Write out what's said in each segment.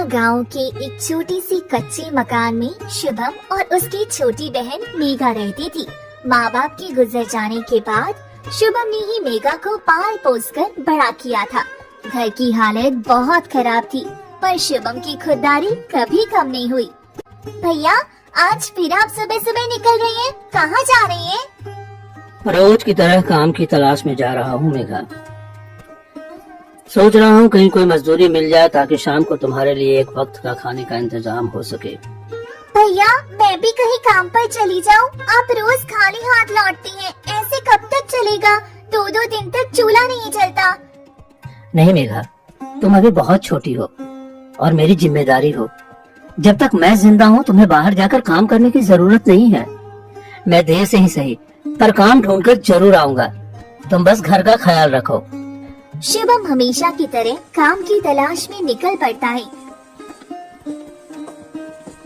गांव के एक छोटी सी कच्चे मकान में शुभम और उसकी छोटी बहन मेघा रहती थी। माँ बाप के गुजर जाने के बाद शुभम ने ही मेघा को पाल पोस कर बड़ा किया था। घर की हालत बहुत खराब थी, पर शुभम की खुददारी कभी कम नहीं हुई। भैया, आज फिर आप सुबह सुबह निकल रही हैं, कहाँ जा रही हैं? रोज की तरह काम की तलाश में जा रहा हूँ मेघा। सोच रहा हूँ कहीं कोई मजदूरी मिल जाए ताकि शाम को तुम्हारे लिए एक वक्त का खाने का इंतजाम हो सके। भैया, मैं भी कहीं काम पर चली जाऊँ? आप रोज खाली हाथ लौटती हैं, ऐसे कब तक चलेगा? 2-2 दिन तक चूल्हा नहीं जलता। नहीं मेघा, तुम अभी बहुत छोटी हो और मेरी जिम्मेदारी हो। जब तक मैं जिंदा हूँ तुम्हें बाहर जाकर काम करने की जरूरत नहीं है। मैं देर से ही सही पर काम ढूंढकर जरूर आऊंगा। तुम बस घर का ख्याल रखो। शुभम हमेशा की तरह काम की तलाश में निकल पड़ता है।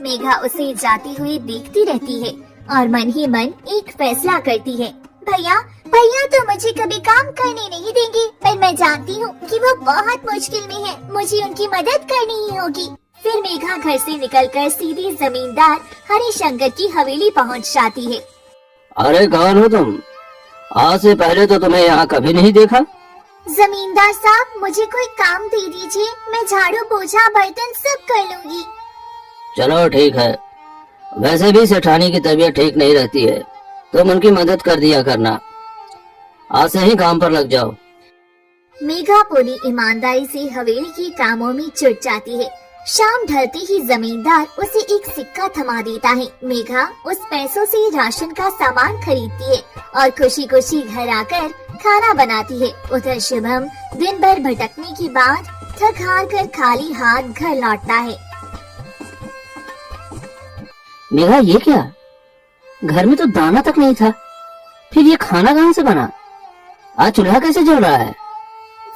मेघा उसे जाती हुई देखती रहती है और मन ही मन एक फैसला करती है। भैया तो मुझे कभी काम करने नहीं देंगे, पर मैं जानती हूँ कि वो बहुत मुश्किल में है, मुझे उनकी मदद करनी ही होगी। फिर मेघा घर से निकलकर सीधे जमींदार हरिशंकर की हवेली पहुँच जाती है। अरे कौन हो तुम? आज से पहले तो तुम्हें यहाँ कभी नहीं देखा। जमींदार साहब, मुझे कोई काम दे दीजिए, मैं झाड़ू पोछा बर्तन सब कर लूंगी। चलो ठीक है, वैसे भी सेठानी की तबीयत ठीक नहीं रहती है, तुम उनकी मदद कर दिया करना। आज से ही काम पर लग जाओ। मेघा पूरी ईमानदारी से हवेली के कामों में जुट जाती है। शाम ढलते ही जमींदार उसे एक सिक्का थमा देता है। मेघा उस पैसों से राशन का सामान खरीदती है और खुशी खुशी घर आकर खाना बनाती है। उधर शुभम दिन भर भटकने के बाद थक हार कर खाली हाथ घर लौटता है। मेघा, ये क्या? घर में तो दाना तक नहीं था, फिर ये खाना कहाँ से बना? आज चूल्हा कैसे जल रहा है?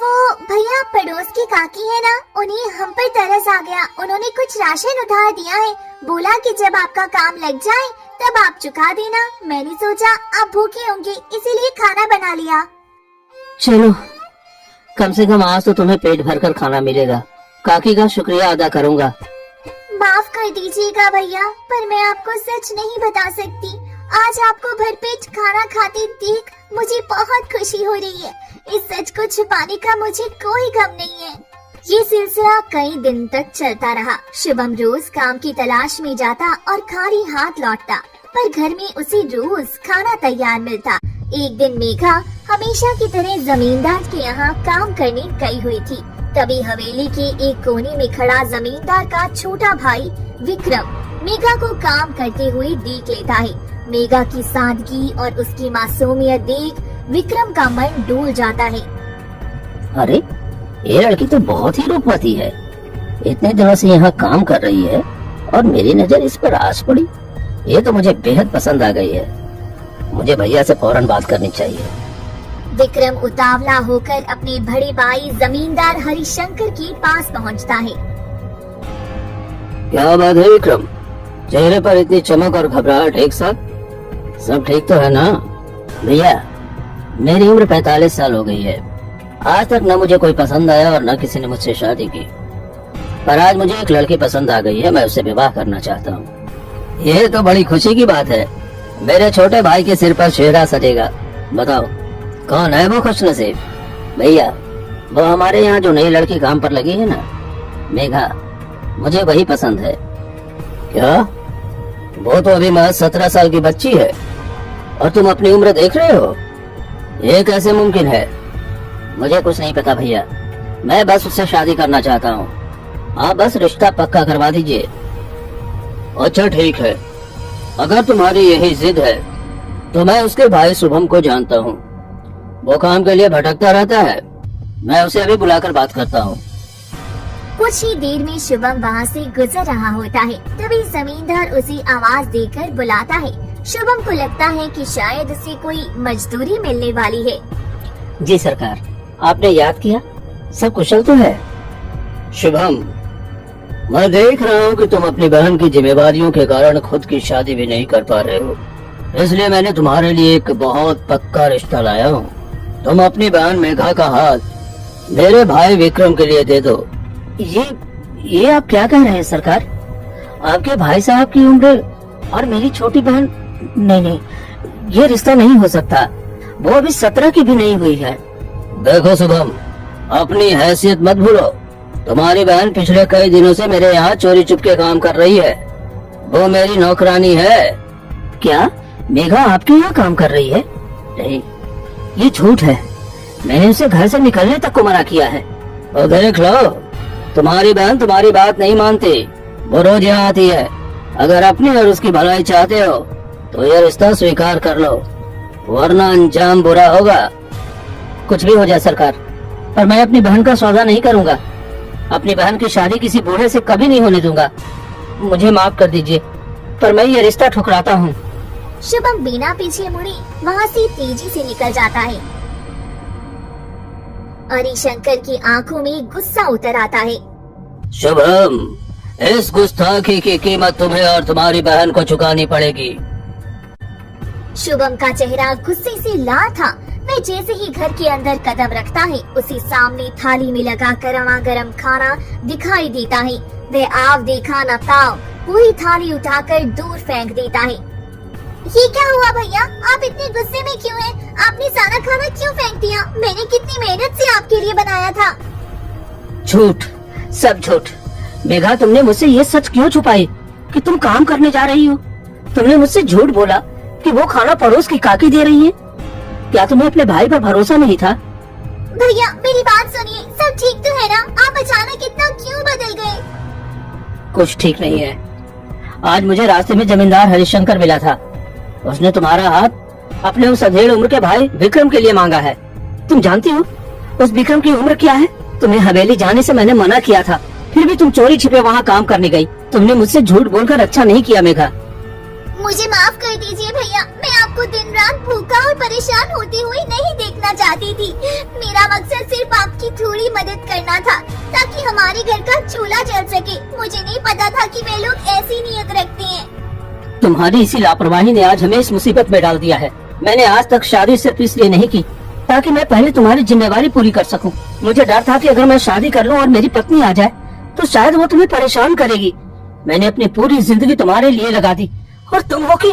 वो भैया पड़ोस की काकी है ना, उन्हें हम पर तरस आ गया। उन्होंने कुछ राशन उधार दिया है, बोला कि जब आपका काम लग जाए तब आप चुका देना। मैंने सोचा आप भूखे होंगे, इसीलिए खाना बना लिया। चलो, कम से कम आज तो तुम्हें पेट भरकर खाना मिलेगा। काकी का शुक्रिया अदा करूंगा। माफ कर दीजिएगा भैया, पर मैं आपको सच नहीं बता सकती। आज आपको भरपेट खाना खाते देख मुझे बहुत खुशी हो रही है। इस सच को छुपाने का मुझे कोई गम नहीं है। ये सिलसिला कई दिन तक चलता रहा। शुभम रोज काम की तलाश में जाता और खाली हाथ लौटता, पर घर में उसे रोज खाना तैयार मिलता। एक दिन मेघा हमेशा की तरह जमींदार के यहाँ काम करने गई हुई थी। तभी हवेली के एक कोने में खड़ा जमींदार का छोटा भाई विक्रम मेघा को काम करते हुए देख लेता है। मेघा की सादगी और उसकी मासूमियत देख विक्रम का मन डोल जाता है। अरे, ये लड़की तो बहुत ही रूपवती है। इतने दिनों से यहाँ काम कर रही है और मेरी नजर इस पर आज पड़ी। ये तो मुझे बेहद पसंद आ गई है। मुझे भैया से फौरन बात करनी चाहिए। विक्रम उतावला होकर अपने बड़े भाई जमींदार हरिशंकर के पास पहुंचता है। क्या बात है विक्रम, चेहरे पर इतनी चमक और घबराहट एक साथ? सब ठीक तो है ना? भैया, मेरी उम्र 45 साल हो गई है। आज तक न मुझे कोई पसंद आया और न किसी ने मुझसे शादी की, पर आज मुझे एक लड़की पसंद आ गई है। मैं उससे विवाह करना चाहता हूँ। ये तो बड़ी खुशी की बात है। मेरे छोटे भाई के सिर पर शेरा सजेगा। बताओ कौन है वो खुशनसीब? भैया, वो हमारे यहाँ जो नई लड़की काम पर लगी है ना, मेघा, मुझे वही पसंद है। क्या? वो तो अभी महज 17 साल की बच्ची है और तुम अपनी उम्र देख रहे हो? ये कैसे मुमकिन है? मुझे कुछ नहीं पता भैया, मैं बस उससे शादी करना चाहता हूँ। आप बस रिश्ता पक्का करवा दीजिए। अच्छा ठीक है, अगर तुम्हारी यही जिद है तो मैं उसके भाई शुभम को जानता हूँ। वो काम के लिए भटकता रहता है। मैं उसे अभी बुलाकर बात करता हूँ। कुछ ही देर में शुभम वहाँ से गुजर रहा होता है। तभी जमींदार उसे आवाज देकर बुलाता है। शुभम को लगता है कि शायद उसे कोई मजदूरी मिलने वाली है। जी सरकार, आपने याद किया? सब कुशल तो है? शुभम, मैं देख रहा हूँ कि तुम अपनी बहन की जिम्मेदारियों के कारण खुद की शादी भी नहीं कर पा रहे हो, इसलिए मैंने तुम्हारे लिए एक बहुत पक्का रिश्ता लाया हूँ। तुम अपनी बहन मेघा का हाथ मेरे भाई विक्रम के लिए दे दो। ये आप क्या कह रहे हैं सरकार? आपके भाई साहब की उम्र और मेरी छोटी बहन, नहीं नहीं, ये रिश्ता नहीं हो सकता। वो अभी 17 की भी नहीं हुई है। देखो शुभम, अपनी हैसियत मत भूलो। तुम्हारी बहन पिछले कई दिनों से मेरे यहाँ चोरी चुपके काम कर रही है। वो मेरी नौकरानी है। क्या मेघा आपके यहाँ काम कर रही है? नहीं, ये झूठ है। मैंने उसे घर से निकलने तक को मना किया है। और देख लो, तुम्हारी बहन तुम्हारी बात नहीं मानती। वो रोज यहाँ आती है। अगर अपनी और उसकी भलाई चाहते हो तो ये रिश्ता स्वीकार कर लो, वरना अंजाम बुरा होगा। कुछ भी हो जाए सरकार, पर मैं अपनी बहन का सौदा नहीं करूंगा। अपनी बहन की शादी किसी बूढ़े से कभी नहीं होने दूंगा। मुझे माफ कर दीजिए, पर मैं ये रिश्ता ठुकराता हूँ। शुभम बिना पीछे मुड़े वहाँ से तेजी से निकल जाता है। हरिशंकर की आंखों में गुस्सा उतर आता है। शुभम, इस गुस्ताखी की कीमत तुम्हें और तुम्हारी बहन को चुकानी पड़ेगी। शुभम का चेहरा गुस्से से लाल था। वह जैसे ही घर के अंदर कदम रखता है, उसी सामने थाली में लगा गरमा गरम खाना दिखाई देता है। वह आव देखा न ताव पूरी थाली उठाकर दूर फेंक देता है। ये क्या हुआ भैया? आप इतने गुस्से में क्यों हैं? आपने सारा खाना क्यों फेंक दिया? मैंने कितनी मेहनत से आपके लिए बनाया था। झूठ, सब झूठ। मेघा, तुमने मुझसे ये सच क्यों छुपाई कि तुम काम करने जा रही हो? तुमने मुझसे झूठ बोला कि वो खाना पड़ोस की काकी दे रही है। क्या तुम्हें अपने भाई पर भरोसा नहीं था? भैया मेरी बात सुनिए, सब ठीक तो है ना? आप अचानक इतना क्यों बदल गए? कुछ ठीक नहीं है। आज मुझे रास्ते में जमींदार हरिशंकर मिला था। उसने तुम्हारा हाथ अपने उस अधेड़ उम्र के भाई विक्रम के लिए मांगा है। तुम जानती हो उस विक्रम की उम्र क्या है? तुम्हें हवेली जाने से मैंने मना किया था, फिर भी तुम चोरी छिपे वहाँ काम करने गई। तुमने मुझसे झूठ बोलकर अच्छा नहीं किया मेघा। मुझे माफ कर दीजिए भैया, मैं आपको दिन रात भूखा और परेशान होते हुए नहीं देखना चाहती थी। मेरा मकसद सिर्फ आपकी थोड़ी मदद करना था ताकि हमारे घर का चूल्हा जल सके। मुझे नहीं पता था कि वे लोग ऐसी नीयत रखते हैं। तुम्हारी इसी लापरवाही ने आज हमें इस मुसीबत में डाल दिया है। मैंने आज तक शादी सिर्फ इसलिए नहीं की ताकि मैं पहले तुम्हारी जिम्मेवारी पूरी कर सकूं। मुझे डर था कि अगर मैं शादी कर लूं और मेरी पत्नी आ जाए तो शायद वो तुम्हें परेशान करेगी। मैंने अपनी पूरी जिंदगी तुम्हारे लिए लगा दी और तुम हो की।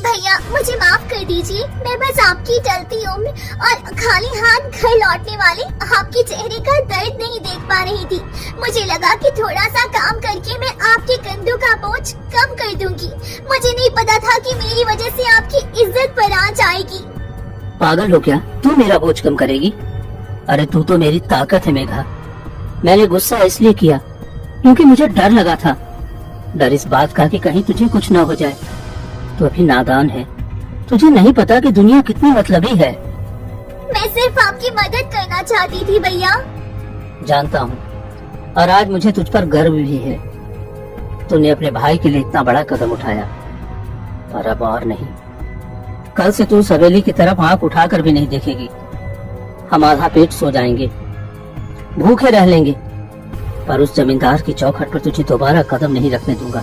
भैया मुझे माफ कर दीजिए, मैं बस आपकी चलती उम्र और खाली हाथ घर लौटने वाले आपके चेहरे का दर्द नहीं देख पा रही थी। मुझे लगा कि थोड़ा सा काम करके मैं आपके कंधों का बोझ कम कर दूंगी। मुझे नहीं पता था कि मेरी वजह से आपकी इज्जत पर आंच आएगी। पागल हो क्या? तू मेरा बोझ कम करेगी? अरे तू तो मेरी ताकत है मेघा। मैंने गुस्सा इसलिए किया क्योंकि मुझे डर लगा था। डर इस बात का कि कहीं तुझे कुछ न हो जाए। तू अभी नादान है, तुझे नहीं पता कि दुनिया कितनी मतलबी है। मैं सिर्फ आपकी मदद करना चाहती थी भैया। जानता हूँ, और आज मुझे तुझ पर गर्व भी है। तूने अपने भाई के लिए इतना बड़ा कदम उठाया, और अब और नहीं। कल से तू सवेली की तरफ आंख उठाकर भी नहीं देखेगी। हम आधा पेट सो जाएंगे, भूखे रह लेंगे, पर उस जमींदार की चौखट पर तुझे दोबारा कदम नहीं रखने दूंगा।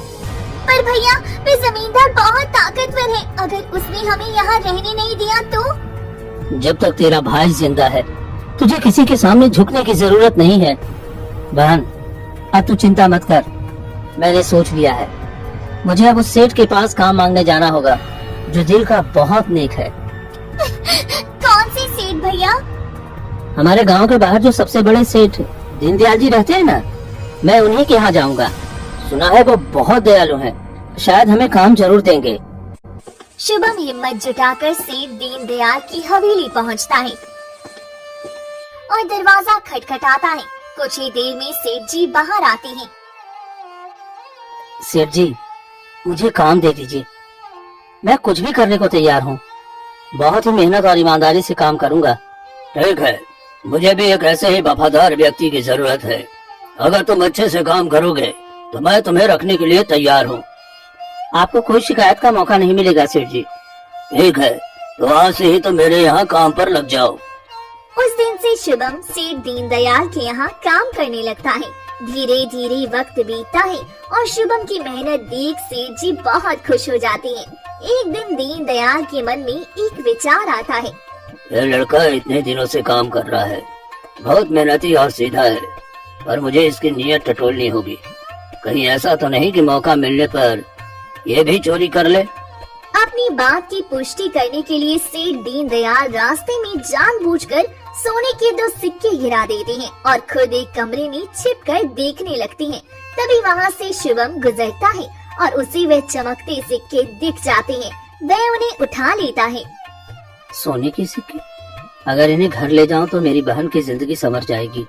पर भैया वे जमींदार बहुत ताकतवर है, अगर उसने हमें यहाँ रहने नहीं दिया तो? जब तक तेरा भाई जिंदा है तुझे किसी के सामने झुकने की जरूरत नहीं है। बहन, अब तू चिंता मत कर। मैंने सोच लिया है, मुझे अब उस सेठ के पास काम मांगने जाना होगा जो दिल का बहुत नेक है। कौन सी सेठ भैया? हमारे गांव के बाहर जो सबसे बड़े सेठ दीनदयाल जी रहते हैं ना, मैं उन्हीं के यहाँ जाऊंगा। सुना है वो बहुत दयालु हैं, शायद हमें काम जरूर देंगे। शुभम हिम्मत जुटाकर सेठ दीनदयाल की हवेली पहुंचता है और दरवाजा खटखटाता है। कुछ ही देर में सेठ जी बाहर आते हैं। सेठ जी, मुझे काम दे दीजिए। मैं कुछ भी करने को तैयार हूँ। बहुत ही मेहनत और ईमानदारी से काम करूँगा। ठीक है, मुझे भी एक ऐसे ही वफादार व्यक्ति की जरूरत है। अगर तुम अच्छे से काम करोगे तो मैं तुम्हें रखने के लिए तैयार हूँ। आपको कोई शिकायत का मौका नहीं मिलेगा सेठ जी। ठीक है, तो आज से ही तुम मेरे यहाँ काम पर लग जाओ। उस दिन से शुभम सेठ दीनदयाल के यहाँ काम करने लगता है। धीरे धीरे वक्त बीतता है और शुभम की मेहनत देख सेठ जी बहुत खुश हो जाते हैं। एक दिन दीनदयाल के मन में एक विचार आता है। यह लड़का इतने दिनों से काम कर रहा है, बहुत मेहनती और सीधा है। पर मुझे इसकी नीयत टटोलनी होगी। कहीं ऐसा तो नहीं कि मौका मिलने पर ये भी चोरी कर ले। अपनी बात की पुष्टि करने के लिए सेठ दीनदयाल रास्ते में जानबूझकर सोने के 2 सिक्के गिरा देते हैं और खुद एक कमरे में छिपकर देखने लगते हैं। तभी वहाँ से शुभम गुजरता है और उसे वे चमकते सिक्के दिख जाते हैं। वह उन्हें उठा लेता है। सोने के सिक्के? अगर इन्हें घर ले जाऊं तो मेरी बहन की जिंदगी संवर जाएगी।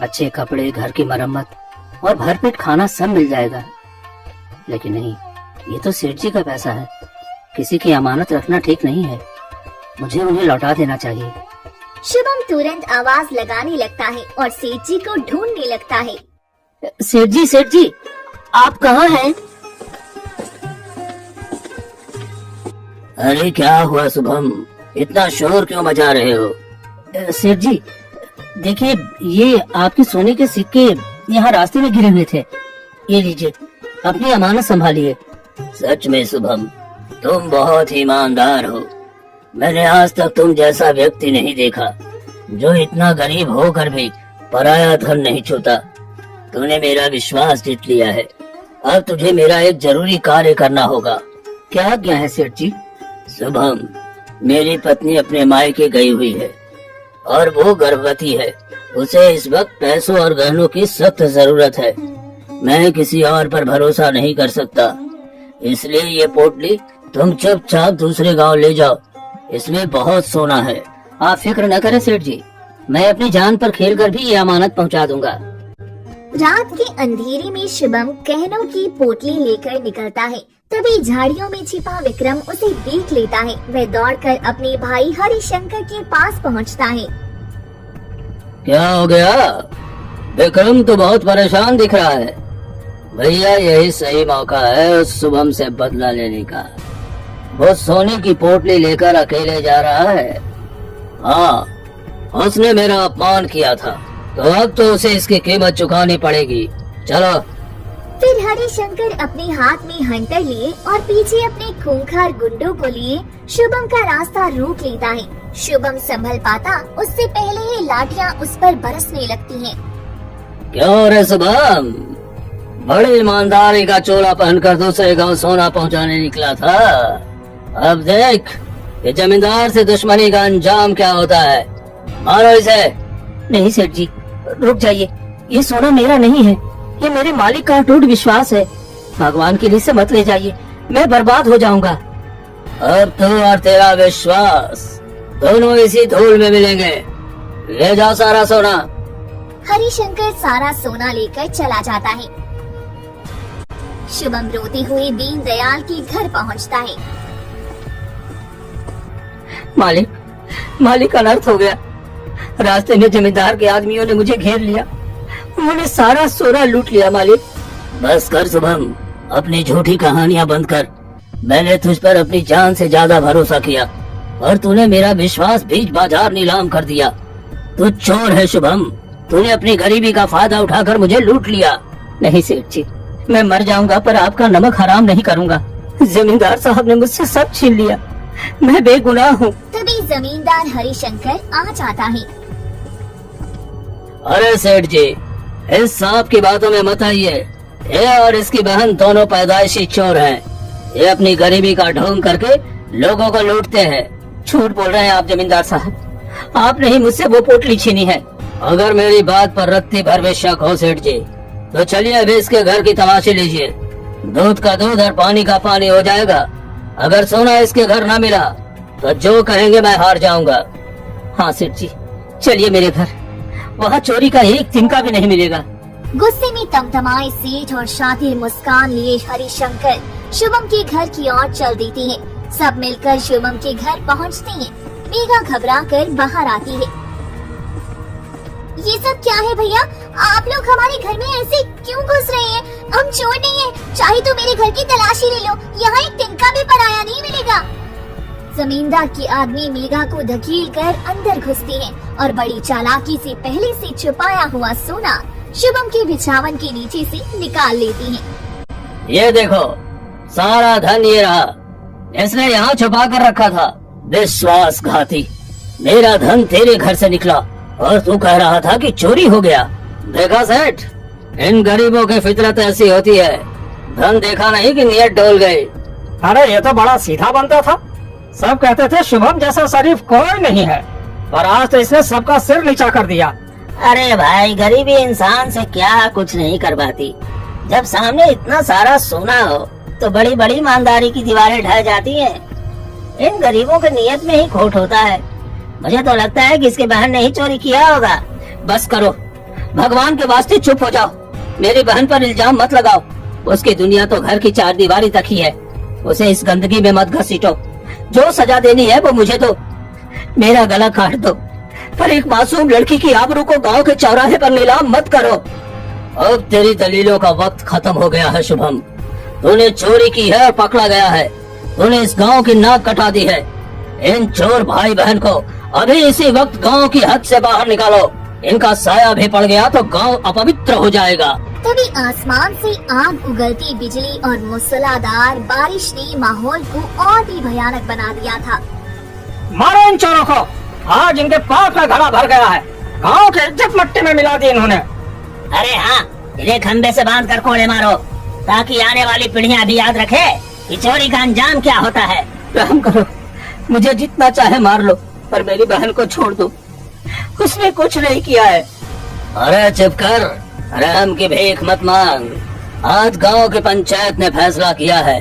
अच्छे कपड़े, घर की मरम्मत और भरपेट खाना सब मिल जाएगा। लेकिन नहीं, ये तो सेठ जी का पैसा है। किसी की अमानत रखना ठीक नहीं है। मुझे उन्हें लौटा देना चाहिए। शुभम तुरंत आवाज लगाने लगता है और सेठ जी को ढूंढने लगता है। सेठ जी, आप कहाँ हैं? अरे क्या हुआ शुभम, इतना शोर क्यों मचा रहे हो? सेठ जी, देखिए ये आपके सोने के सिक्के यहाँ रास्ते में गिरे हुए थे। ये लीजिए, अपनी अमानत संभालिए। सच में शुभम, तुम बहुत ईमानदार हो। मैंने आज तक तुम जैसा व्यक्ति नहीं देखा जो इतना गरीब होकर भी पराया धन नहीं छूता। तूने मेरा विश्वास जीत लिया है। अब तुझे मेरा एक जरूरी कार्य करना होगा। क्या आज्ञा है सेठ जी? शुभम, मेरी पत्नी अपने मायके गई हुई है और वो गर्भवती है। उसे इस वक्त पैसों और गहनों की सख्त जरूरत है। मैं किसी और पर भरोसा नहीं कर सकता, इसलिए ये पोटली तुम चुपचाप दूसरे गांव ले जाओ। इसमें बहुत सोना है। आप फिक्र न करें सेठ जी, मैं अपनी जान पर खेल कर भी ये अमानत पहुंचा दूंगा। रात के अंधेरे में शुभम गहनों की पोटली लेकर निकलता है। तभी झाड़ियों में छिपा विक्रम उसे देख लेता है। वह दौड़कर अपने भाई हरिशंकर के पास पहुंचता है। क्या हो गया? विक्रम तो बहुत परेशान दिख रहा है। भैया, यही सही मौका है उस शुभम से बदला लेने का। वो सोने की पोटली लेकर अकेले जा रहा है। हाँ, उसने मेरा अपमान किया था, तो अब तो उसे इसकी कीमत चुकानी पड़ेगी। चलो। फिर हरिशंकर अपने हाथ में हंटर लिए और पीछे अपने खूंखार गुंडों को लिए शुभम का रास्ता रोक लेता है। शुभम संभल पाता उससे पहले ही लाठियां उस पर बरसने लगती हैं। क्यों रे शुभम, बड़ी ईमानदारी का चोला पहनकर दूसरे गांव सोना पहुंचाने निकला था। अब देख ये जमींदार से दुश्मनी का अंजाम क्या होता है। मारो इसे। नहीं सेठ जी, रुक जाइए। ये सोना मेरा नहीं है, ये मेरे मालिक का अटूट विश्वास है। भगवान के लिए से मत ले जाइए, मैं बर्बाद हो जाऊंगा। अब तू और तेरा विश्वास दोनों इसी धूल में मिलेंगे। ले जाओ सारा सोना। हरिशंकर सारा सोना लेकर चला जाता है। शुभम रोते हुए दीनदयाल के घर पहुंचता है। मालिक अनर्थ हो गया। रास्ते में जमींदार के आदमियों ने मुझे घेर लिया। उन्होंने सारा सोना लूट लिया। मालिक, बस कर शुभम, अपनी झूठी कहानियां बंद कर। मैंने तुझ पर अपनी जान से ज्यादा भरोसा किया और तूने मेरा विश्वास बीच बाजार नीलाम कर दिया। तू चोर है शुभम, तूने अपनी गरीबी का फायदा उठाकर मुझे लूट लिया। नहीं सेठ जी, मैं मर जाऊंगा पर आपका नमक हराम नहीं करूंगा। जमींदार साहब ने मुझसे सब छीन लिया, मैं बेगुनाह हूँ। तभी जमींदार हरिशंकर आ जाता है। अरे सेठ जी, इस सांप की बातों में मत आइए। ये और इसकी बहन दोनों पैदाइशी चोर हैं। ये अपनी गरीबी का ढोंग करके लोगों को लूटते हैं। झूठ बोल रहे हैं आप जमींदार साहब, आपने ही मुझसे वो पोटली छीनी है। अगर मेरी बात पर रत्ती भर भी शक हो सेठ जी, तो चलिए अभी इसके घर की तलाशी लीजिए। दूध का दूध और पानी का पानी हो जाएगा। अगर सोना इसके घर न मिला तो जो कहेंगे मैं हार जाऊंगा। हाँ सेठ जी, चलिए मेरे घर, वहाँ चोरी का एक तिनका भी नहीं मिलेगा। गुस्से में तमतमाए सेठ और शातिर मुस्कान लिए हरिशंकर शुभम के घर की ओर चल देती है। सब मिलकर शुभम के घर पहुंचते हैं। मेघा घबराकर बाहर आती है। ये सब क्या है भैया? आप लोग हमारे घर में ऐसे क्यों घुस रहे हैं? हम चोर नहीं हैं। चाहे तो मेरे घर की तलाशी ले लो, यहाँ एक तिनका भी पराया नहीं मिलेगा। जमींदार के आदमी मेघा को धकेल कर अंदर घुसते हैं और बड़ी चालाकी से पहले से छुपाया हुआ सोना शुभम के बिछावन के नीचे से निकाल लेती हैं। ये देखो, सारा धन ये रहा। इसने यहाँ छुपा कर रखा था। विश्वासघाती, मेरा धन तेरे घर से निकला और तू कह रहा था कि चोरी हो गया। देखा सेठ, इन गरीबों की फितरत ऐसी होती है, धन देखा नहीं कि नीयत डोल गई। अरे ये तो बड़ा सीधा बनता था, सब कहते थे शुभम जैसा शरीफ कोई नहीं है, पर आज तो इसने सबका सिर नीचा कर दिया। अरे भाई, गरीबी इंसान से क्या कुछ नहीं करवाती। जब सामने इतना सारा सोना हो तो बड़ी बड़ी ईमानदारी की दीवारें ढह जाती हैं। इन गरीबों के नियत में ही खोट होता है। मुझे तो लगता है कि इसकी बहन ने ही चोरी किया होगा। बस करो, भगवान के वास्ते चुप हो जाओ। मेरी बहन पर इल्जाम मत लगाओ। उसकी दुनिया तो घर की चार दीवारी तक ही है। उसे इस गंदगी में मत घसीटो। जो सजा देनी है वो मुझे दो, मेरा गला काट दो, पर एक मासूम लड़की की आबरू को गांव के चौराहे पर नीलाम मत करो। अब तेरी दलीलों का वक्त खत्म हो गया है शुभम। तूने चोरी की है और पकड़ा गया है। तूने इस गांव की नाक कटा दी है। इन चोर भाई बहन को अभी इसी वक्त गांव की हद से बाहर निकालो। इनका साया भी पड़ गया तो गांव अपवित्र हो जाएगा। तभी आसमान से आग उगलती बिजली और मूसलाधार बारिश ने माहौल को और भी भयानक बना दिया था। मारो इन चोरों को, आज इनके पाप का घड़ा भर गया है। गांव की इज्जत मट्टी में मिला दी इन्होंने। अरे हाँ, इन्हें खंबे से बांध कर कोड़े मारो, ताकि आने वाली पीढ़ियां भी याद रखे कि चोरी का अंजाम क्या होता है। रहम करो, मुझे जितना चाहे मार लो, पर मेरी बहन को छोड़ दो। उसने कुछ नहीं किया है। अरे चुप कर, रहम की भीख मत मांग। आज गांव की पंचायत ने फैसला किया है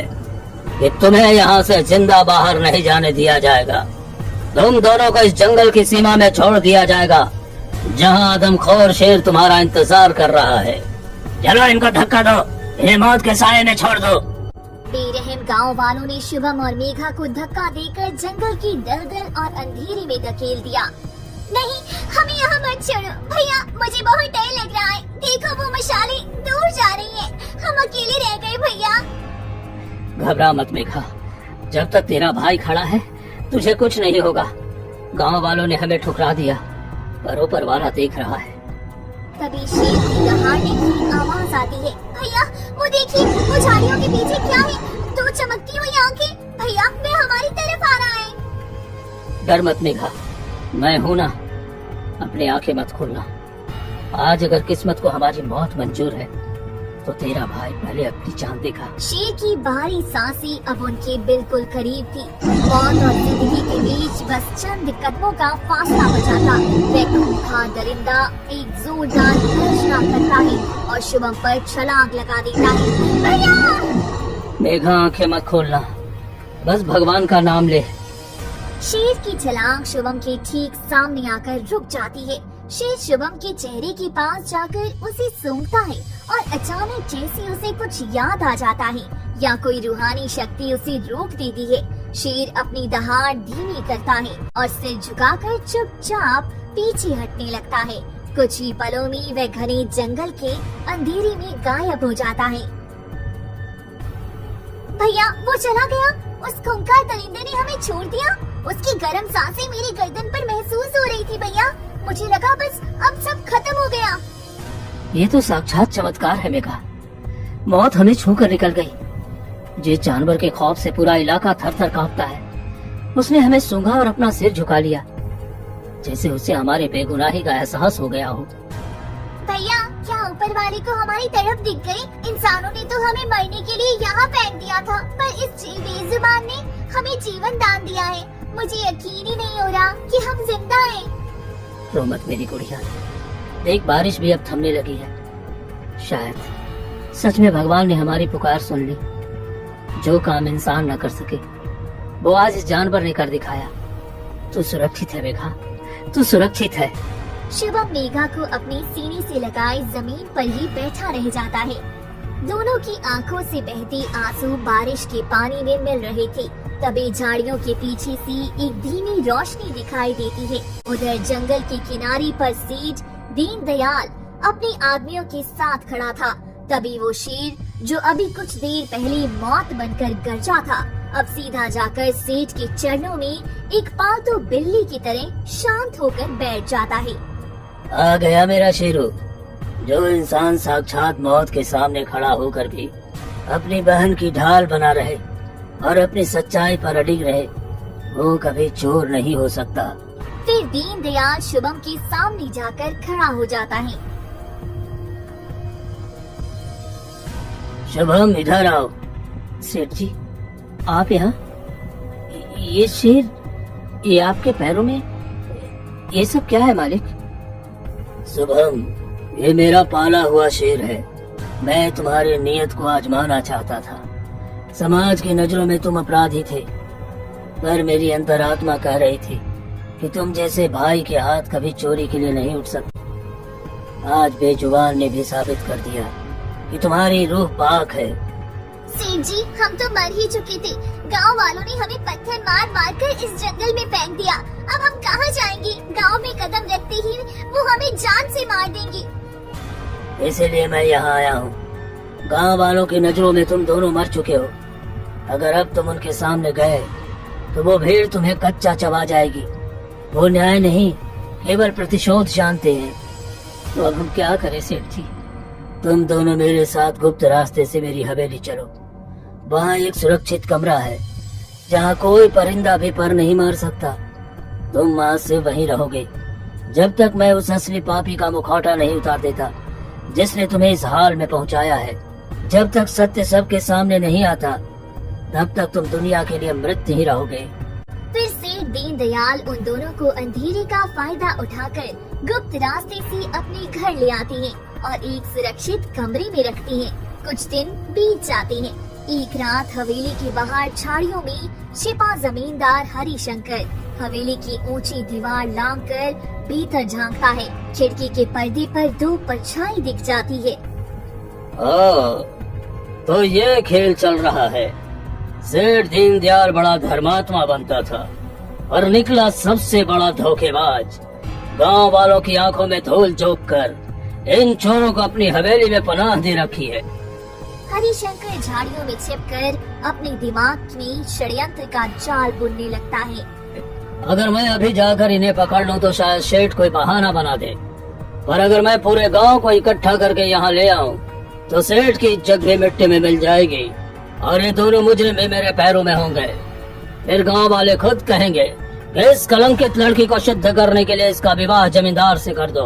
कि तुम्हें यहाँ से जिंदा बाहर नहीं जाने दिया जाएगा। तुम दोनों को इस जंगल की सीमा में छोड़ दिया जाएगा, जहाँ आदमखोर शेर तुम्हारा इंतजार कर रहा है। चलो इनको धक्का दो, इन्हें मौत के साए में छोड़ दो। बेरहम गांव वालों ने शुभम और मेघा को धक्का देकर जंगल की दलदल और अंधेरे में धकेल दिया। नहीं, हमें यहाँ मत छोड़ो भैया, मुझे बहुत डर लग रहा है। देखो वो मशालें दूर जा रही हैं, हम अकेले रह गए भैया। घबरा मत मेघा, जब तक तेरा भाई खड़ा है तुझे कुछ नहीं होगा। गांव वालों ने हमें ठुकरा दिया, पर ऊपर वाला देख रहा है। तभी शेर की दहाड़ने की आवाज आती है। भैया वो देखिए, वो झाड़ियों के पीछे क्या है? दो चमकती हुई आंखें। भैया वे हमारी तरफ आ रहा है। डर मत मेघा, मैं हूँ ना, अपनी आंखें मत खोलना। आज अगर किस्मत को हमारी मौत मंजूर है तो तेरा भाई पहले अपनी जान देगा। शेर की बाहरी सांसें अब उनके बिल्कुल करीब थी। मौत और जिंदगी के बीच बस चंद कदमों का फासला बचा था। वह खूंखार दरिंदा एक जोरदार गर्जना करता है और शुभम पर छलांग लगा देता है। भैया! मेघा आंखें मत खोलना, बस भगवान का नाम ले। शेर की छलांग शुभम के ठीक सामने आकर रुक जाती है। शेर शुभम के चेहरे के पास जाकर उसे सूंघता है और अचानक जैसे उसे कुछ याद आ जाता है या कोई रूहानी शक्ति उसे रोक देती है। शेर अपनी दहाड़ धीमी करता है और सिर झुकाकर चुपचाप पीछे हटने लगता है। कुछ ही पलों में वह घने जंगल के अंधेरे में गायब हो जाता है। भैया वो चला गया, उस खूंखार दरिंदे ने हमें छोड़ दिया। उसकी गर्म सांसें मेरी गर्दन पर महसूस हो रही थी भैया, मुझे लगा बस अब सब खत्म हो गया। ये तो साक्षात चमत्कार है मेघा, मौत हमें छू कर निकल गई। जिस जानवर के खौफ से पूरा इलाका थर थर कांपता है, उसने हमें सूंघा और अपना सिर झुका लिया, जैसे उसे हमारे बेगुनाही का एहसास हो गया हो। भैया क्या ऊपर वाले को हमारी तरफ दिख गई? इंसानों ने तो हमें मरने के लिए यहाँ फेंक दिया था, पर इस बेजुबान ने हमें जीवन दान दिया है। मुझे यकीन ही नहीं हो रहा कि हम जिंदा हैं। रो मत मेरी गुड़िया, देख बारिश भी अब थमने लगी है। शायद सच में भगवान ने हमारी पुकार सुन ली। जो काम इंसान न कर सके वो आज इस जानवर ने कर दिखाया। तू सुरक्षित है मेघा, तू सुरक्षित है। शुभम मेघा को अपने सीने से लगाए जमीन पर ही बैठा रह जाता है। दोनों की आंखों से बहती आंसू बारिश के पानी में मिल रहे थे। तभी झाड़ियों के पीछे से एक धीमी रोशनी दिखाई देती है। उधर जंगल के किनारे पर सेठ दीनदयाल अपने आदमियों के साथ खड़ा था। तभी वो शेर जो अभी कुछ देर पहले मौत बनकर गरजा था, अब सीधा जाकर सेठ के चरणों में एक पालतू बिल्ली की तरह शांत होकर बैठ जाता है। आ गया मेरा शेरू। जो इंसान साक्षात मौत के सामने खड़ा होकर भी अपनी बहन की ढाल बना रहे और अपनी सच्चाई पर अडिग रहे, वो कभी चोर नहीं हो सकता। फिर दीनदयाल शुभम के सामने जाकर खड़ा हो जाता है। शुभम इधर आओ। सेठ जी, आप यहाँ? ये शेर, ये आपके पैरों में, ये सब क्या है मालिक? शुभम, ये मेरा पाला हुआ शेर है। मैं तुम्हारी नीयत को आजमाना चाहता था। समाज की नजरों में तुम अपराधी थे, पर मेरी अंतरात्मा कह रही थी कि तुम जैसे भाई के हाथ कभी चोरी के लिए नहीं उठ सकते। आज बेजुबान ने भी साबित कर दिया कि तुम्हारी रूह पाक है। सेठ जी, हम तो मर ही चुके थे। गांव वालों ने हमें पत्थर मार मार कर इस जंगल में फेंक दिया। अब हम कहाँ जाएंगे? गांव में कदम रखते ही वो हमें जान से मार देंगे। इसीलिए मैं यहाँ आया हूँ। गांव वालों की नजरों में तुम दोनों मर चुके हो। अगर अब तुम उनके सामने गए तो वो भीड़ तुम्हें कच्चा चबा जाएगी। वो न्याय नहीं, केवल प्रतिशोध जानते हैं। तो अब हम क्या करें सेठ जी? तुम दोनों मेरे साथ गुप्त रास्ते से मेरी हवेली चलो। वहाँ एक सुरक्षित कमरा है जहाँ कोई परिंदा भी पर नहीं मार सकता। तुम आज से वहीं रहोगे जब तक मैं उस असली पापी का मुखौटा नहीं उतार देता जिसने तुम्हें इस हाल में पहुँचाया है। जब तक सत्य सबके सामने नहीं आता तब तक तुम दुनिया के लिए मृत ही रहोगे। फिर सेठ दीनदयाल उन दोनों को अंधेरे का फायदा उठाकर गुप्त रास्ते से अपने घर ले आते हैं और एक सुरक्षित कमरे में रखते हैं। कुछ दिन बीत जाते हैं। एक रात हवेली के बाहर झाड़ियों में छिपा जमींदार हरिशंकर हवेली की ऊंची दीवार लांग कर भीतर झांकता है। खिड़की के पर्दे पर दो परछाई दिख जाती है। तो ये खेल चल रहा है। सेठ दीनदयाल बड़ा धर्मात्मा बनता था और निकला सबसे बड़ा धोखेबाज। गांव वालों की आंखों में धूल झोंक कर इन चोरों को अपनी हवेली में पनाह दे रखी है। हरिशंकर झाड़ियों में छिपकर अपने दिमाग में षड्यंत्र का जाल बुनने लगता है। अगर मैं अभी जाकर इन्हें पकड़ लूं तो शायद सेठ कोई बहाना बना दे, पर अगर मैं पूरे गांव को इकट्ठा करके यहाँ ले आऊं तो सेठ की इज्जत भी मिट्टी में मिल जाएगी और ये दोनों मुजरिम भी मेरे पैरों में होंगे। फिर गांव वाले खुद कहेंगे कि इस कलंकित लड़की को शुद्ध करने के लिए इसका विवाह जमींदार से कर दो।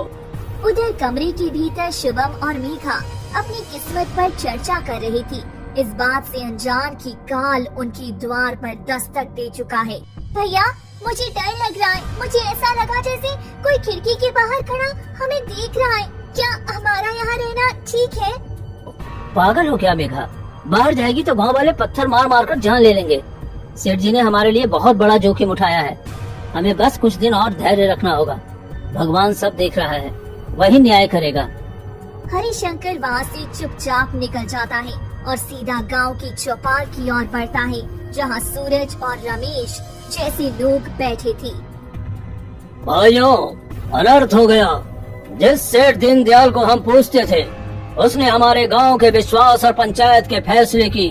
उधर कमरे के भीतर शुभम और मेघा अपनी किस्मत पर चर्चा कर रही थी। इस बात से अनजान कि काल उनकी द्वार पर दस्तक दे चुका है। भैया, मुझे डर लग रहा है। मुझे ऐसा लगा जैसे कोई खिड़की के बाहर खड़ा हमें देख रहा है। क्या हमारा यहाँ रहना ठीक है? पागल हो क्या मेघा? बाहर जाएगी तो गांव वाले पत्थर मार मार कर जान ले लेंगे। सेठ जी ने हमारे लिए बहुत बड़ा जोखिम उठाया है। हमें बस कुछ दिन और धैर्य रखना होगा। भगवान सब देख रहा है, वही न्याय करेगा। हरिशंकर वहाँ से चुपचाप निकल जाता है और सीधा गांव की चौपाल की ओर बढ़ता है जहाँ सूरज और रमेश जैसे लोग बैठे थे। भाइयों, अनर्थ हो गया। जिस सेठ दीनदयाल को हम पूछते थे उसने हमारे गांव के विश्वास और पंचायत के फैसले की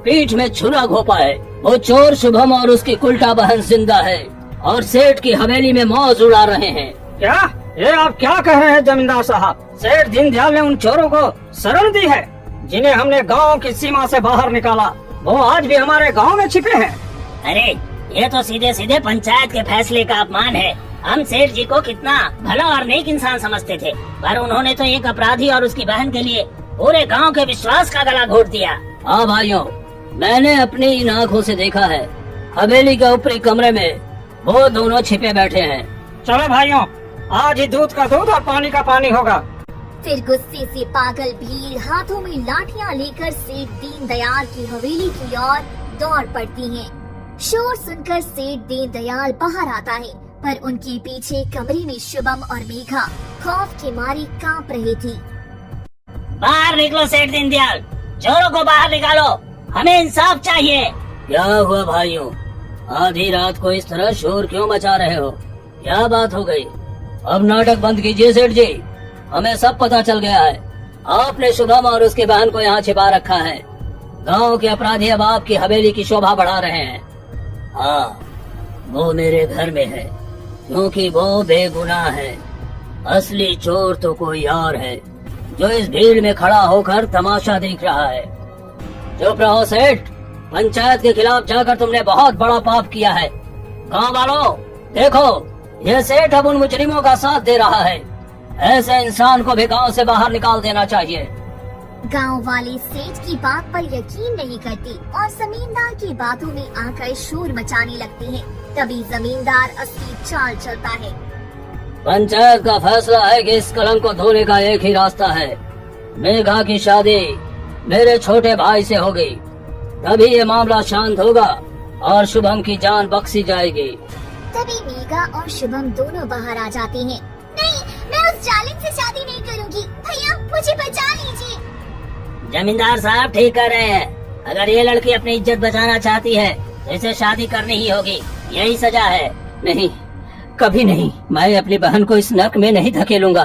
पीठ में छुरा घोंपा है। वो चोर शुभम और उसकी कुल्टा बहन जिंदा है और सेठ की हवेली में मौज उड़ा रहे हैं। क्या ये आप क्या कह रहे हैं जमींदार साहब? सेठ दीनदयाल ने उन चोरों को शरण दी है जिन्हें हमने गांव की सीमा से बाहर निकाला। वो आज भी हमारे गांव में छिपे हैं। अरे ये तो सीधे सीधे पंचायत के फैसले का अपमान है। हम सेठ जी को कितना भला और नेक इंसान समझते थे, पर उन्होंने तो एक अपराधी और उसकी बहन के लिए पूरे गांव के विश्वास का गला घोट दिया। हाँ भाइयों, मैंने अपनी इन आँखों से देखा है। हवेली के ऊपरी कमरे में वो दोनों छिपे बैठे हैं। चलो भाइयों, आज ही दूध का दूध और पानी का पानी होगा। फिर गुस्से से पागल भीड़ हाथों में लाठियां लेकर सेठ दीनदयाल की हवेली की ओर दौड़ पड़ती हैं। शोर सुनकर सेठ दीनदयाल बाहर आता है, पर उनके पीछे कमरे में शुभम और मेघा खौफ के मारे कांप रही थी। बाहर निकलो सेठ दीनदयाल, चोरों को बाहर निकालो, हमें इंसाफ चाहिए। क्या हुआ भाइयों? आधी रात को इस तरह शोर क्यों मचा रहे हो? क्या बात हो गई? अब नाटक बंद कीजिए सेठ जी, हमें सब पता चल गया है। आपने शुभम और उसकी बहन को यहाँ छिपा रखा है। गांव के अपराधी अब आपकी हवेली की शोभा बढ़ा रहे हैं। हाँ, वो मेरे घर में है क्योंकि वो बेगुनाह है। असली चोर तो कोई और है जो इस भीड़ में खड़ा होकर तमाशा देख रहा है। चुप रहो सेठ, पंचायत के खिलाफ जाकर तुमने बहुत बड़ा पाप किया है। गांव वालों देखो, ये सेठ अब उन मुजरिमों का साथ दे रहा है। ऐसे इंसान को भी गांव से बाहर निकाल देना चाहिए। गांव वाले सेठ की बात पर यकीन नहीं करते और जमींदार की बातों में आकर शोर मचाने लगते हैं। तभी जमींदार असली चाल चलता है। पंचायत का फैसला है कि इस कलंक को धोने का एक ही रास्ता है। मेघा की शादी मेरे छोटे भाई से होगी, तभी ये मामला शांत होगा और शुभम की जान बख्शी जाएगी। तभी मेघा और शुभम दोनों बाहर आ जाते हैं। नहीं, मैं उस जालिम से शादी नहीं करूंगी। भैया मुझे बचा लीजिए। जमींदार साहब ठीक कर रहे हैं। अगर ये लड़की अपनी इज्जत बचाना चाहती है तो इसे शादी करनी ही होगी, यही सजा है। नहीं, कभी नहीं, मैं अपनी बहन को इस नर्क में नहीं धकेलूंगा।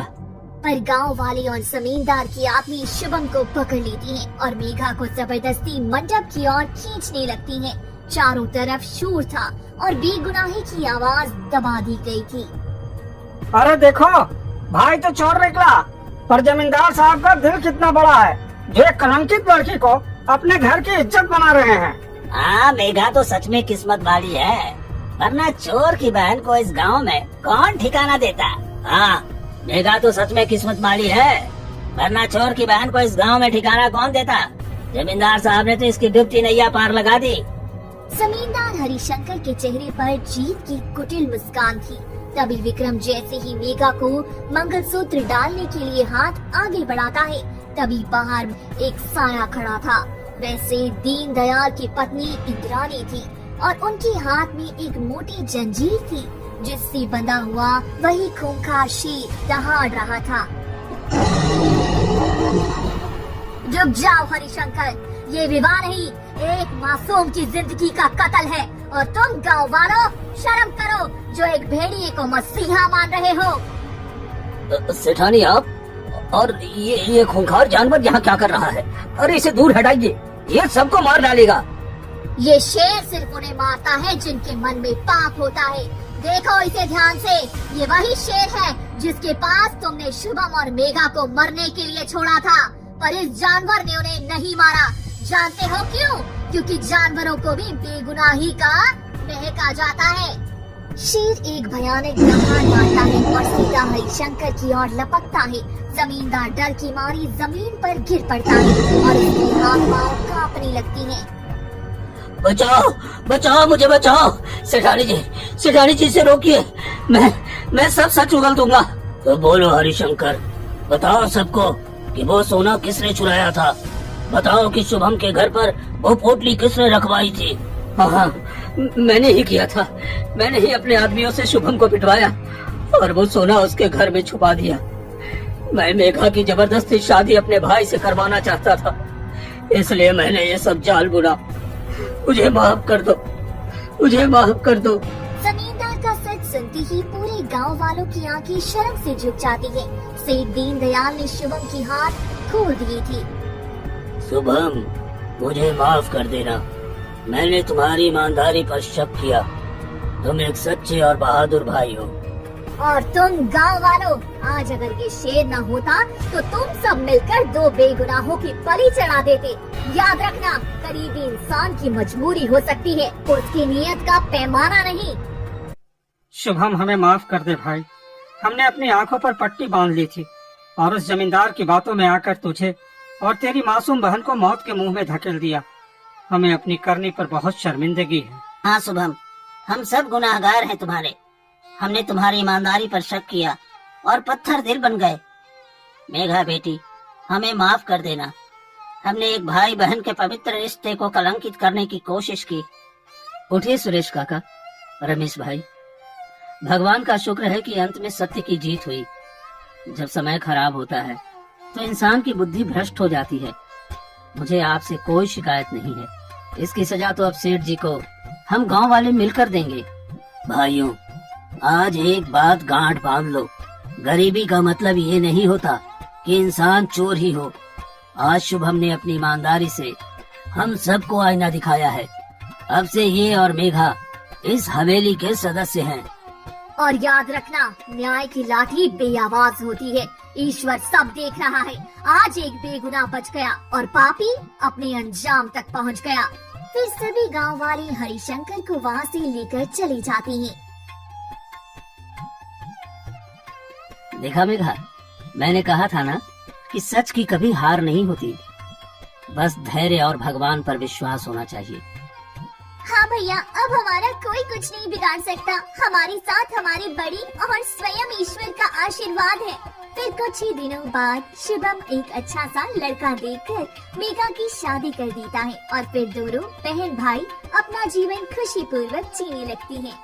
पर गांव वाले और जमींदार की आदमी शुभम को पकड़ लेती हैं और मेघा को जबरदस्ती मंडप की ओर खींचने लगती हैं। चारों तरफ शोर था और बेगुनाही की आवाज दबा दी गई थी। अरे देखो, भाई तो चोर निकला, पर जमींदार साहब का दिल कितना बड़ा है, जो एक कलंकित लड़की को अपने घर की इज्जत बना रहे हैं। हाँ, मेघा तो सच में किस्मत वाली है, वरना चोर की बहन को इस गांव में कौन ठिकाना देता। हाँ, मेघा तो सच में किस्मत वाली है, वरना चोर की बहन को इस गांव में ठिकाना कौन देता। जमींदार साहब ने तो इसकी डूबती नैया पार लगा दी। जमींदार हरिशंकर के चेहरे पर जीत की कुटिल मुस्कान थी। तभी विक्रम जैसे ही मेघा को मंगलसूत्र डालने के लिए हाथ आगे बढ़ाता है, तभी बाहर एक साया खड़ा था। वैसे दीनदयाल की पत्नी इंद्राणी थी और उनके हाथ में एक मोटी जंजीर थी, जिससे बंधा हुआ वही खूंखार शेर दहाड़ रहा था। रुक जाओ हरिशंकर, ये विवाह नहीं, एक मासूम की जिंदगी का कत्ल है और तुम गांव वालों शर्म करो जो एक भेड़िए को मसीहा मान रहे हो। सेठानी आप, और ये खूंखार जानवर यहाँ क्या कर रहा है? अरे इसे दूर हटाइए, ये सबको मार डालेगा। ये शेर सिर्फ उन्हें मारता है जिनके मन में पाप होता है। देखो इसे ध्यान से, ये वही शेर है जिसके पास तुमने शुभम और मेघा को मरने के लिए छोड़ा था, पर इस जानवर ने उन्हें नहीं मारा। जानते हो क्यों? क्योंकि जानवरों को भी बेगुनाही का महका जाता है। शेर एक भयानक दहाड़ मारता है और सीधा हरिशंकर की ओर लपकता है। जमींदार डर की मारी जमीन पर गिर पड़ता है और उसके हाथ पांव कांपने लगती हैं। बचाओ, बचाओ, मुझे बचाओ। सेठानी जी से रोकिए, मैं सब सच उगल दूंगा। तो बोलो हरिशंकर, बताओ सबको कि वो सोना किसने चुराया था। बताओ कि शुभम के घर पर वो पोटली किसने रखवाई थी। हाँ, मैंने ही किया था। मैंने ही अपने आदमियों से शुभम को पिटवाया और वो सोना उसके घर में छुपा दिया। मैं मेघा की जबरदस्ती शादी अपने भाई से करवाना चाहता था, इसलिए मैंने ये सब जाल बुना। मुझे माफ कर दो, मुझे माफ कर दो। जमींदार का सच सुनते ही पूरे गांव वालों की आंखें शर्म से झुक जाती है। सेठ दीनदयाल ने शुभम की हाथ खोल दिए थे। शुभम, मुझे माफ कर देना। मैंने तुम्हारी ईमानदारी पर शक किया। तुम एक सच्चे और बहादुर भाई हो। और तुम गांव वालों, आज अगर ये शेर न होता तो तुम सब मिलकर दो बेगुनाहों की बलि चढ़ा देते। याद रखना, करीबी इंसान की मजबूरी हो सकती है, उसकी नीयत का पैमाना नहीं। शुभम, हमें माफ कर दे भाई। हमने अपनी आंखों पर पट्टी बांध ली थी और उस जमींदार की बातों में आकर तुझे और तेरी मासूम बहन को मौत के मुंह में धकेल दिया। हमें अपनी करनी पर बहुत शर्मिंदगी है। हाँ शुभम, हम सब गुनाहगार हैं तुम्हारे। हमने तुम्हारी ईमानदारी पर शक किया और पत्थर दिल बन गए। मेघा बेटी, हमें माफ कर देना। हमने एक भाई बहन के पवित्र रिश्ते को कलंकित करने की कोशिश की। उठिए सुरेश काका, रमेश भाई, भगवान का शुक्र है कि अंत में सत्य की जीत हुई। जब समय खराब होता है तो इंसान की बुद्धि भ्रष्ट हो जाती है। मुझे आपसे कोई शिकायत नहीं है। इसकी सजा तो अब सेठ जी को हम गांव वाले मिलकर देंगे। भाइयों, आज एक बात गांठ बांध लो, गरीबी का मतलब ये नहीं होता कि इंसान चोर ही हो। आज शुभम ने अपनी ईमानदारी से हम सबको आईना दिखाया है। अब से ये और मेघा इस हवेली के सदस्य हैं। और याद रखना, न्याय की लाठी बेआवाज होती है। ईश्वर सब देख रहा है। आज एक बेगुनाह बच गया और पापी अपने अंजाम तक पहुंच गया। फिर सभी गांव वाले हरिशंकर को वहां से लेकर चले जाते हैं। देखा मेघा, मैंने कहा था ना कि सच की कभी हार नहीं होती, बस धैर्य और भगवान पर विश्वास होना चाहिए। हाँ भैया, अब हमारा कोई कुछ नहीं बिगाड़ सकता। हमारे साथ हमारी बड़ी और स्वयं ईश्वर का आशीर्वाद है। फिर कुछ ही दिनों बाद शुभम एक अच्छा सा लड़का देखकर मेघा की शादी कर देता है और फिर दोनों बहन भाई अपना जीवन खुशी पूर्वक जीने लगती हैं।